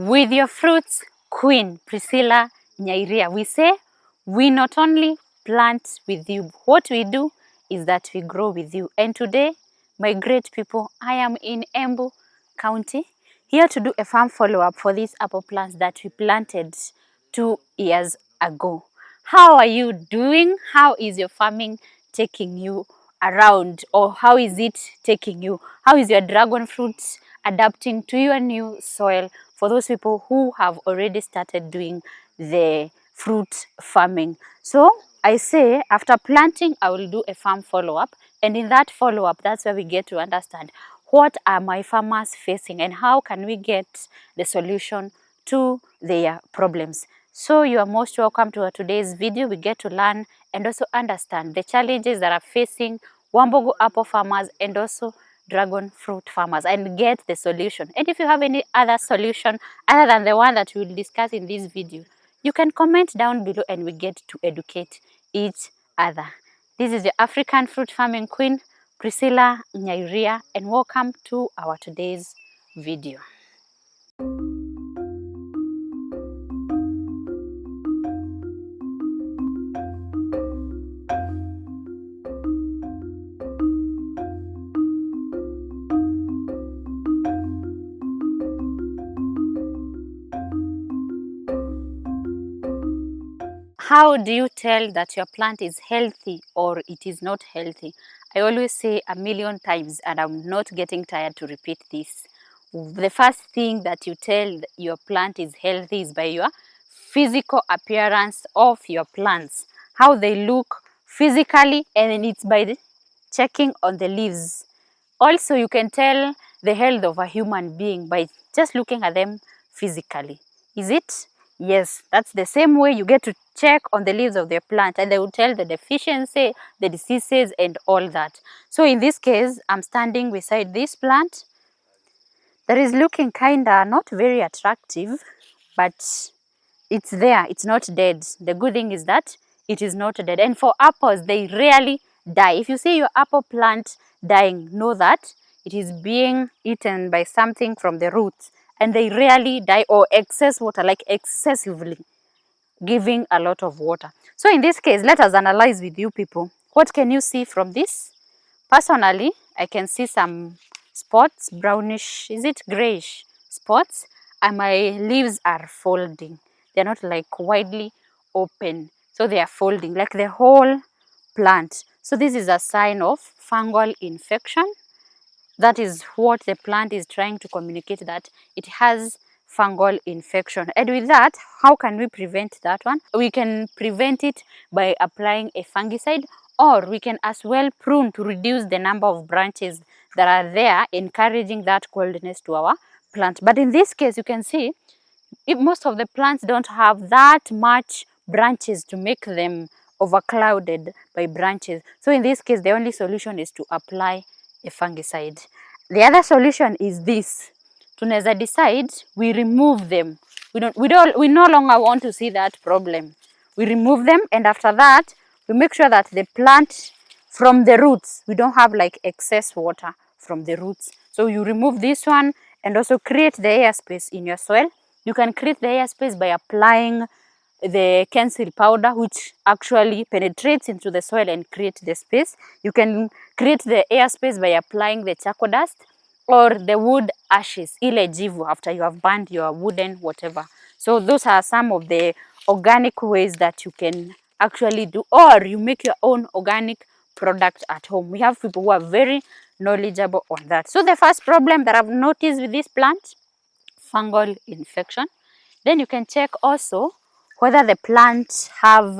with your fruits queen, Priscilla Nyairia. We say we not only plant with you, what we do is that we grow with you. And today, my great people, I am in Embu County, here to do a farm follow-up for these apple plants that we planted 2 years ago. How are you doing? How is your farming taking you around, or how is it taking you? How is your dragon fruit adapting to your new soil for those people who have already started doing the fruit farming? So I say after planting, I will do a farm follow-up, and in that follow-up, that's where we get to understand what are my farmers facing and how can we get the solution to their problems. So you are most welcome to today's video. We get to learn and also understand the challenges that are facing Wambugu apple farmers and also dragon fruit farmers, and get the solution. And if you have any other solution other than the one that we will discuss in this video, you can comment down below and we get to educate each other. This is your African fruit farming queen, Priscilla Nyairia, and welcome to our today's video. How do you tell that your plant is healthy or it is not healthy? I always say a million times, and I'm not getting tired to repeat this. The first thing that you tell your plant is healthy is by your physical appearance of your plants, how they look physically, and it's by checking on the leaves. Also, you can tell the health of a human being by just looking at them physically. Is it? Yes, that's the same way you get to check on the leaves of their plant, and they will tell the deficiency, the diseases, and all that. So in this case, I'm standing beside this plant that is looking kinda not very attractive, but it's there, it's not dead. The good thing is that it is not dead. And for apples, they rarely die. If you see your apple plant dying, know that it is being eaten by something from the roots, and they rarely die or excess water, like excessively giving a lot of water. So in this case, let us analyze with you people. What can you see from this? Personally, I can see some spots, brownish, is it grayish spots, and my leaves are folding. They're not like widely open, so they are folding like the whole plant. So this is a sign of fungal infection. That is what the plant is trying to communicate, that it has fungal infection. And with that, how can we prevent that one? We can prevent it by applying a fungicide, or we can as well prune to reduce the number of branches that are there, encouraging that coldness to our plant. But in this case, you can see most of the plants don't have that much branches to make them overclouded by branches. So in this case, the only solution is to apply a fungicide. The other solution is this. Tunaweza decide we remove them. We no longer want to see that problem. We remove them, and after that, we make sure that the plant from the roots, we don't have like excess water from the roots. So you remove this one and also create the airspace in your soil. You can create the airspace by applying the Kensil powder, which actually penetrates into the soil and create the space. You can create the airspace by applying the charcoal dust or the wood ashes, ile jivu, after you have burned your wooden whatever. So those are some of the organic ways that you can actually do, or you make your own organic product at home. We have people who are very knowledgeable on that. So the first problem that I've noticed with this plant, fungal infection. Then you can check also whether the plants have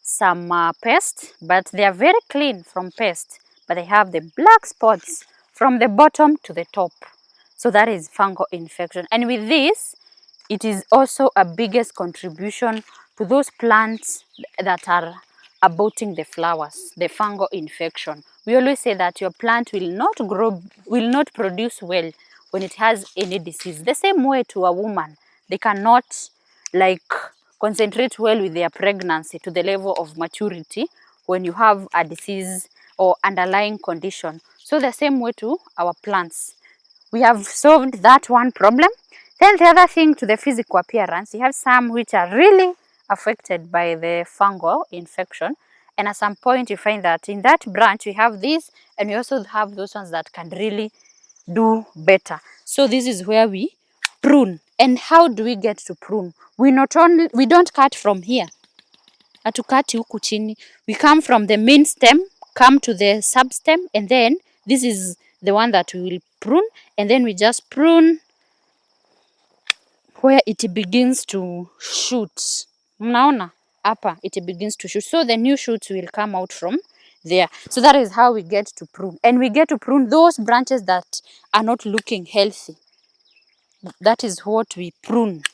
some pests, but they are very clean from pests, but they have the black spots from the bottom to the top. So that is fungal infection. And with this, it is also a biggest contribution to those plants that are aborting the flowers, the fungal infection. We always say that your plant will not grow, will not produce well when it has any disease. The same way to a woman, they cannot like concentrate well with their pregnancy to the level of maturity when you have a disease or underlying condition. So the same way to our plants. We have solved that one problem. Then the other thing to the physical appearance, you have some which are really affected by the fungal infection. And at some point you find that in that branch we have this, and we also have those ones that can really do better. So this is where we prune. And how do we get to prune? We don't cut from here. Hatukati huku chini. We come from the main stem, come to the substem, and then this is the one that we will prune, and then we just prune where it begins to shoot. Mnaona hapa it begins to shoot, so the new shoots will come out from there. So that is how we get to prune, and we get to prune those branches that are not looking healthy. That is what we prune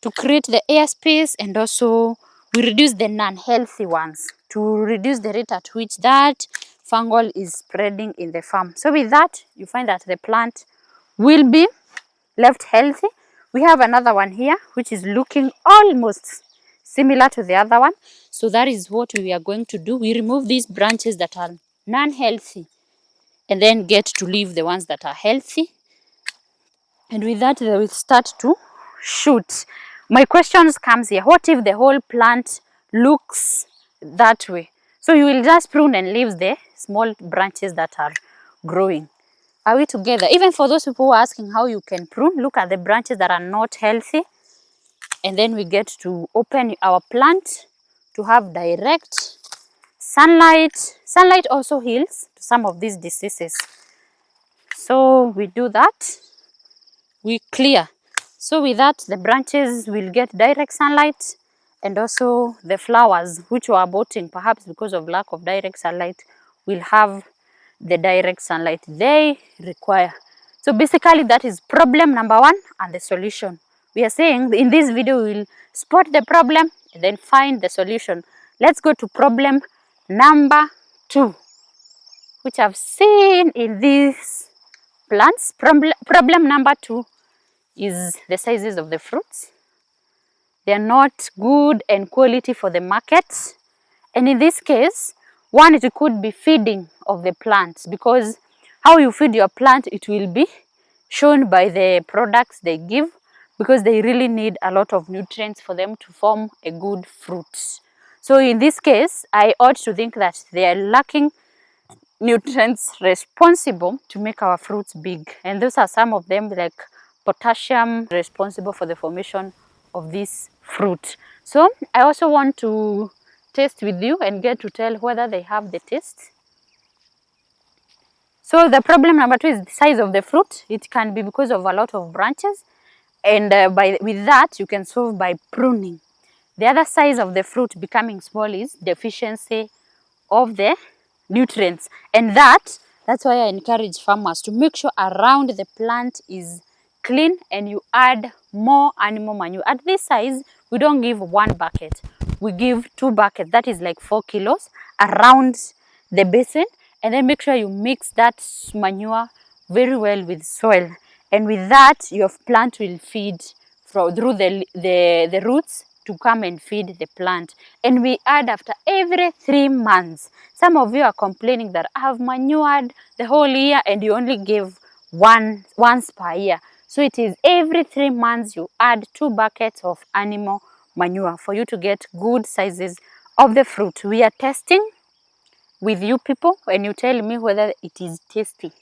to create the airspace, and also we reduce the non-healthy ones to reduce the rate at which that fungal is spreading in the farm. So with that, you find that the plant will be left healthy. We have another one here which is looking almost similar to the other one. So that is what we are going to do. We remove these branches that are non-healthy and then get to leave the ones that are healthy. And with that, they will start to shoot. My questions comes here. What if the whole plant looks that way? So you will just prune and leave the small branches that are growing. Are we together? Even for those people who are asking how you can prune, look at the branches that are not healthy. And then we get to open our plant to have direct sunlight. Sunlight also heals some of these diseases. So we do that. We clear. So with that, the branches will get direct sunlight, and also the flowers which were aborting perhaps because of lack of direct sunlight will have the direct sunlight they require. So basically that is problem number one and the solution. We are saying in this video we will spot the problem and then find the solution. Let's go to problem number 2, which I've seen in these plants. Problem number 2 is the sizes of the fruits. They are not good and quality for the market. And in this case, one, it could be feeding of the plants, because how you feed your plant, it will be shown by the products they give, because they really need a lot of nutrients for them to form a good fruit. So in this case, I ought to think that they are lacking nutrients responsible to make our fruits big. And those are some of them, like potassium, responsible for the formation of this fruit. So I also want to taste with you and get to tell whether they have the taste. So the problem number 2 is the size of the fruit. It can be because of a lot of branches, and with that you can solve by pruning. The other size of the fruit becoming small is deficiency of the nutrients, and that's why I encourage farmers to make sure around the plant is clean, and you add more animal manure. At this size, we don't give 1 bucket, we give 2 buckets. That is like 4 kilos around the basin, and then make sure you mix that manure very well with soil, and with that your plant will feed through the roots to come and feed the plant. And we add after every 3 months. Some of you are complaining that I have manured the whole year and you only give once per year. So it is every 3 months you add 2 buckets of animal manure for you to get good sizes of the fruit. We are testing with you people, and you tell me whether it is tasty.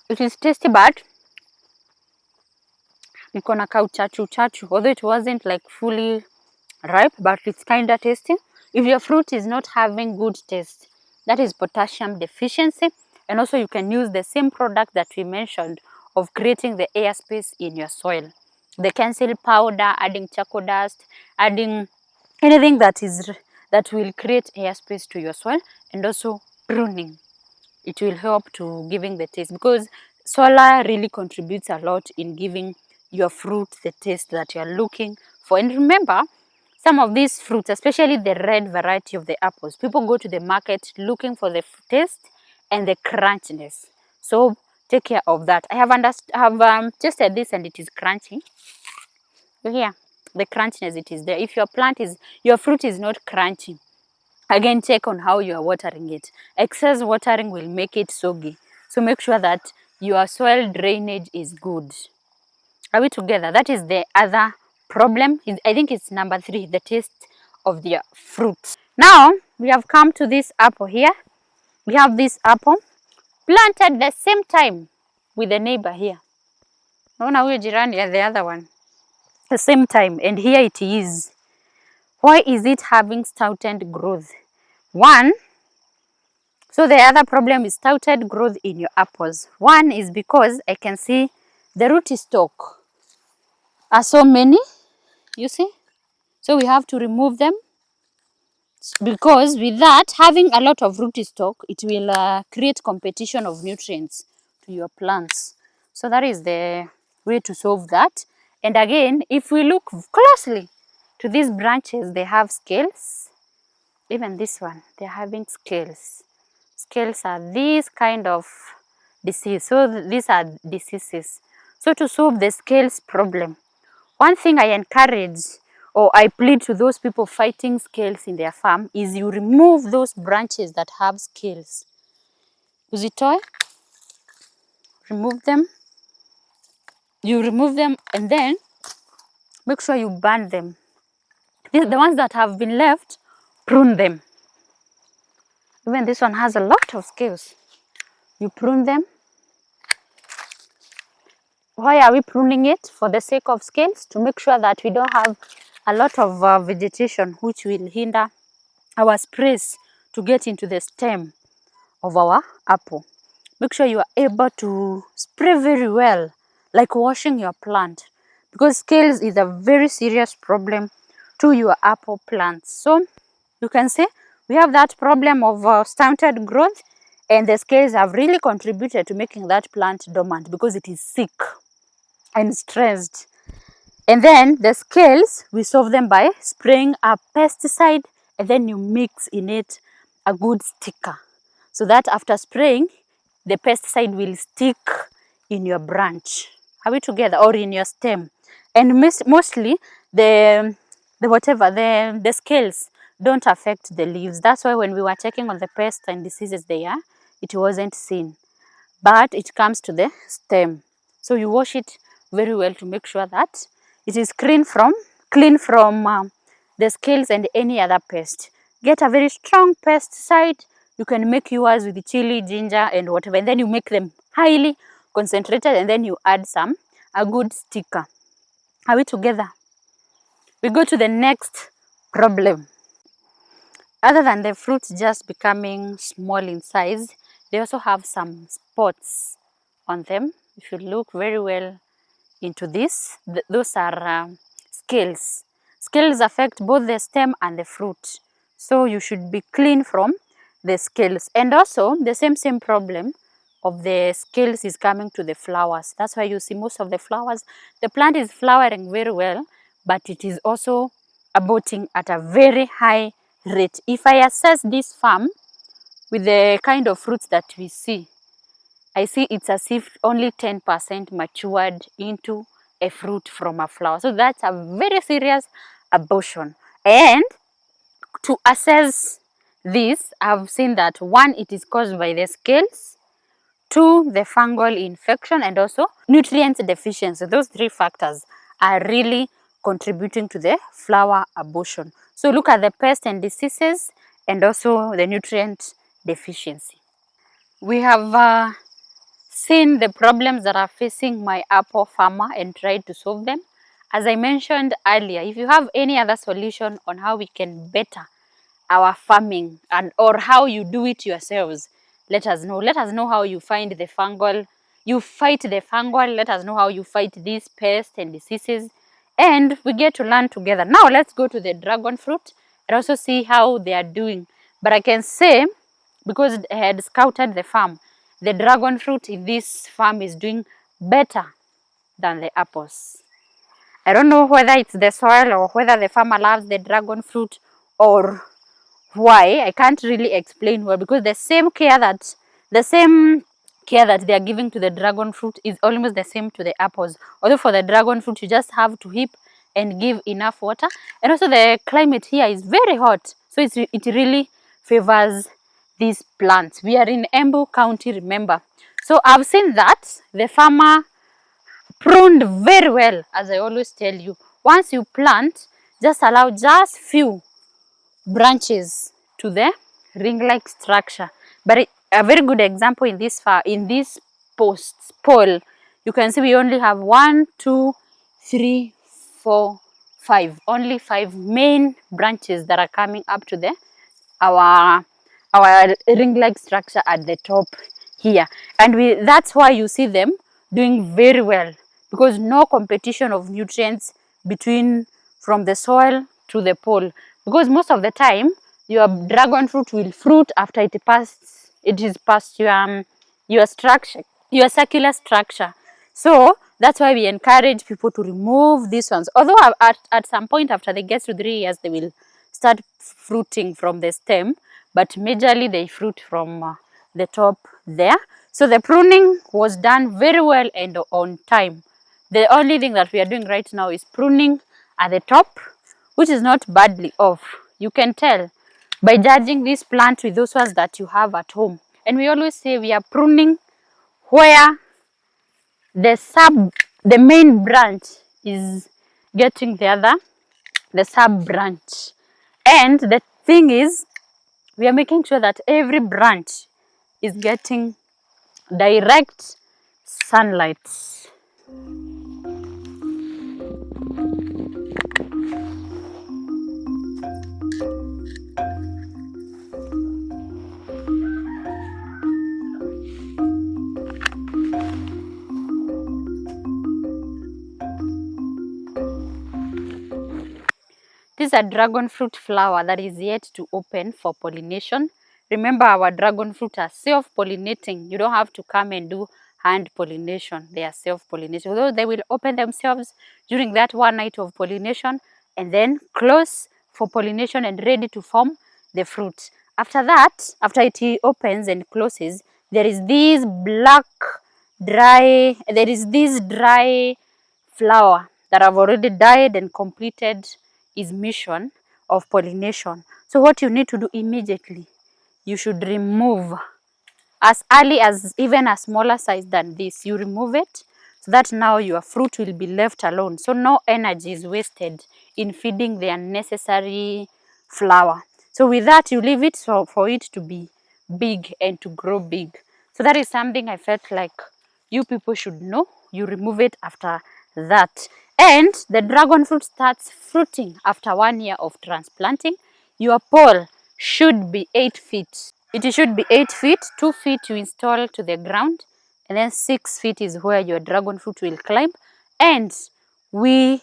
It is tasty, but iko na kauchachu, although it wasn't like fully ripe, but it's kind of tasty. If your fruit is not having good taste, that is potassium deficiency. And also you can use the same product that we mentioned of creating the airspace in your soil. The cancel powder, adding charcoal dust, adding anything that will create airspace to your soil, and also pruning. It will help to giving the taste, because solar really contributes a lot in giving your fruit the taste that you are looking for. And remember, some of these fruits, especially the red variety of the apples, people go to the market looking for the taste and the crunchiness. So take care of that. I have tested this, and it is crunchy. Here, the crunchiness, it is there. If your fruit is not crunchy, again check on how you are watering it. Excess watering will make it soggy. So make sure that your soil drainage is good. Are we together? That is the other problem. I think it's number 3, the taste of the fruit. Now we have come to this apple here. We have this apple planted the same time with the neighbor here. Naona huyo jirani and the other one. The same time, and here it is. Why is it having stunted growth? One, so the other problem is stunted growth in your apples. One is because I can see the root stock are so many, you see? So we have to remove them, because with that, having a lot of root stock, it will create competition of nutrients to your plants. So that is the way to solve that. And again, if we look closely to these branches, they have scales. Even this one, they're having scales. Scales are these kind of disease. So these are diseases. So to solve the scales problem, one thing I encourage or I plead to those people fighting scales in their farm is you remove those branches that have scales. Uzitoe, remove them. You remove them and then make sure you burn them. The ones that have been left, prune them. Even this one has a lot of scales. You prune them. Why are we pruning it? For the sake of scales, to make sure that we don't have a lot of vegetation which will hinder our sprays to get into the stem of our apple. Make sure you are able to spray very well, like washing your plant, because scales is a very serious problem to your apple plants. So you can see we have that problem of stunted growth, and the scales have really contributed to making that plant dormant because it is sick and stressed. And then the scales, we solve them by spraying a pesticide, and then you mix in it a good sticker, so that after spraying, the pesticide will stick in your branch. Are we together? Or in your stem? And mostly the scales don't affect the leaves. That's why when we were checking on the pests and diseases there, it wasn't seen, but it comes to the stem. So you wash it very well to make sure that it is clean from the scales and any other pest. Get a very strong pesticide. You can make yours with chili, ginger, and whatever. And then you make them highly concentrated, and then you add a good sticker. Are we together? We go to the next problem. Other than the fruits just becoming small in size, they also have some spots on them. If you look very well into this, those are scales. Scales affect both the stem and the fruit. So you should be clean from the scales. And also the same problem of the scales is coming to the flowers. That's why you see most of the flowers, the plant is flowering very well, but it is also aborting at a very high rate. If I assess this farm with the kind of fruits that we see, I see it's as if only 10% matured into a fruit from a flower. So that's a very serious abortion. And to assess this, I've seen that 1, it is caused by the scales, 2, the fungal infection, and also nutrients deficiency. Those 3 factors are really contributing to the flower abortion. So look at the pests and diseases and also the nutrient deficiency. We have seen the problems that are facing my apple farmer and tried to solve them. As I mentioned earlier, if you have any other solution on how we can better our farming or how you do it yourselves, let us know. Let us know how you fight the fungal. Let us know how you fight these pests and diseases, and we get to learn together. Now let's go to the dragon fruit and also see how they are doing. But I can say, because I had scouted the farm, the dragon fruit in this farm is doing better than the apples. I don't know whether it's the soil or whether the farmer loves the dragon fruit or why. I can't really explain well, because the same care that they are giving to the dragon fruit is almost the same to the apples. Although for the dragon fruit, you just have to heap and give enough water. And also the climate here is very hot, so it really favors these plants. We are in Embu County, remember. So I've seen that the farmer pruned very well, as I always tell you. Once you plant, just allow just few branches to the ring-like structure. But a very good example in this pole, you can see we only have 1, 2, 3, 4, 5. Only 5 main branches that are coming up to the our ring-like structure at the top here, and that's why you see them doing very well, because no competition of nutrients between from the soil to the pole, because most of the time your dragon fruit will fruit after it is past your structure, your circular structure. So that's why we encourage people to remove these ones, although at some point after they get to 3 years they will start fruiting from the stem, but majorly they fruit from the top there. So the pruning was done very well and on time. The only thing that we are doing right now is pruning at the top, which is not badly off. You can tell by judging this plant with those ones that you have at home. And we always say we are pruning where the main branch is getting the sub branch. And the thing is, we are making sure that every branch is getting direct sunlight. This is a dragon fruit flower that is yet to open for pollination. Remember, our dragon fruit are self-pollinating. You don't have to come and do hand pollination. They are self-pollination. Although they will open themselves during that one night of pollination and then close for pollination and ready to form the fruit. After that, after it opens and closes, there is this dry flower that have already died and completed its mission of pollination. So what you need to do immediately, you should remove as early as even a smaller size than this. You remove it so that now your fruit will be left alone. So no energy is wasted in feeding the unnecessary flower. So with that, you leave it for it to be big and to grow big. So that is something I felt like you people should know. You remove it after that. And the dragon fruit starts fruiting after 1 year of transplanting. Your pole should be 8 feet. It should be 8 feet, 2 feet you install to the ground, and then 6 feet is where your dragon fruit will climb. And we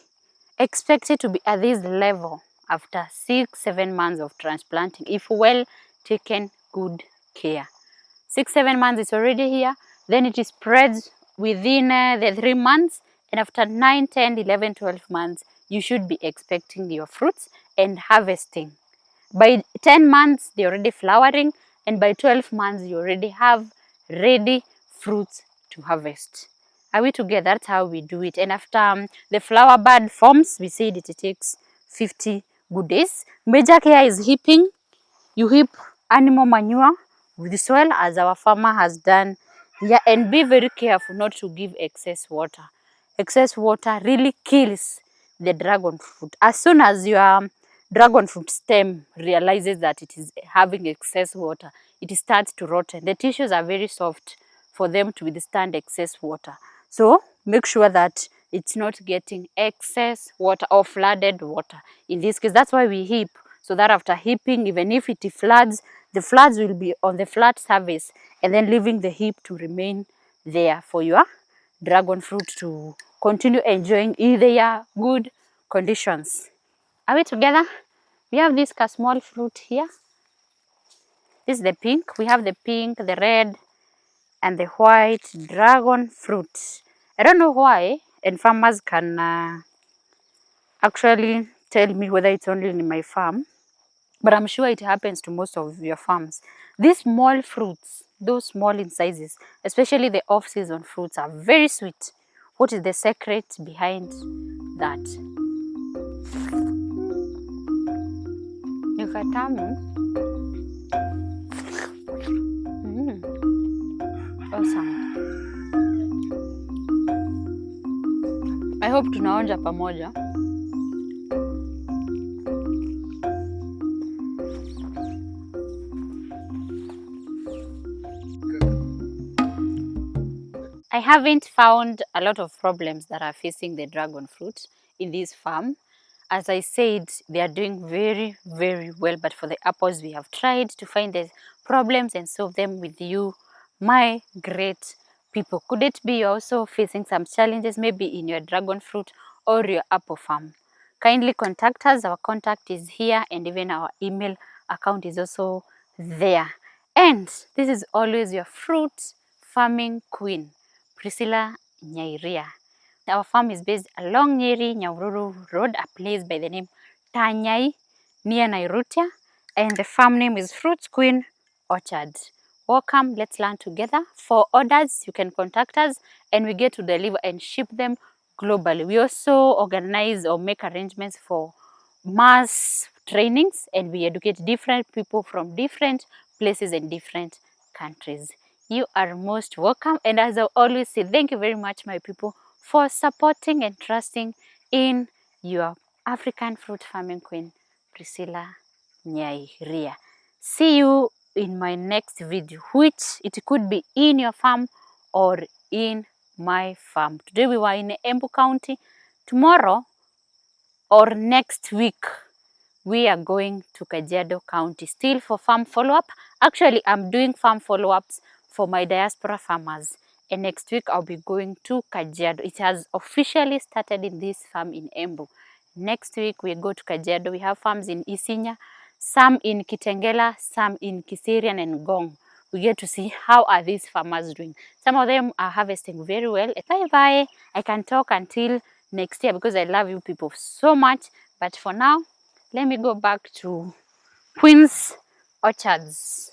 expect it to be at this level after 6-7 months of transplanting, if well taken good care. 6-7 months is already here, then it is spread within the 3 months, and after 9, 10, 11, 12 months, you should be expecting your fruits and harvesting. By 10 months, they're already flowering, and by 12 months, you already have ready fruits to harvest. Are we together? That's how we do it. And after the flower bud forms, we said it takes 50 good days. Major care is heaping. You heap animal manure with the soil as our farmer has done here, and be very careful not to give excess water. Excess water really kills the dragon fruit. As soon as your dragon fruit stem realizes that it is having excess water, it starts to rot. The tissues are very soft for them to withstand excess water. So make sure that it's not getting excess water or flooded water. In this case, that's why we heap, so that after heaping, even if it floods, the floods will be on the flat surface, and then leaving the heap to remain there for your dragon fruit to continue enjoying in their good conditions. Are we together? We have this small fruit here. This is the pink. We have the pink, the red, and the white dragon fruit. I don't know why, and farmers can actually tell me whether it's only in my farm, but I'm sure it happens to most of your farms. These small fruits, those small in sizes, especially the off-season fruits, are very sweet. What is the secret behind that? Nikatamu. Awesome. I hope tunaonja pamoja. I haven't found a lot of problems that are facing the dragon fruit in this farm. As I said, they are doing very, very well. But for the apples, we have tried to find the problems and solve them with you, my great people. Could it be you're also facing some challenges, maybe in your dragon fruit or your apple farm? Kindly contact us. Our contact is here, and even our email account is also there. And this is always your fruit farming queen, Priscilla Nyairia. Our farm is based along Nyeri Nyahururu Road, a place by the name Tanyai near Nairutia, and the farm name is Fruit Queen Orchard. Welcome, let's learn together. For orders, you can contact us and we get to deliver and ship them globally. We also organize or make arrangements for mass trainings, and we educate different people from different places and different countries. You are most welcome, and as I always say, thank you very much, my people, for supporting and trusting in your African fruit farming queen, Priscilla Nyairia. See you in my next video, which it could be in your farm or in my farm. Today we were in Embu County. Tomorrow or next week, we are going to Kajiado County still for farm follow-up. Actually, I'm doing farm follow-ups for my diaspora farmers. And next week, I'll be going to Kajiado. It has officially started in this farm in Embu. Next week, we go to Kajiado. We have farms in Isinya, some in Kitengela, some in Kiserian and Gong. We get to see how are these farmers doing. Some of them are harvesting very well. Bye-bye. I can talk until next year because I love you people so much. But for now, let me go back to Queen's Orchards.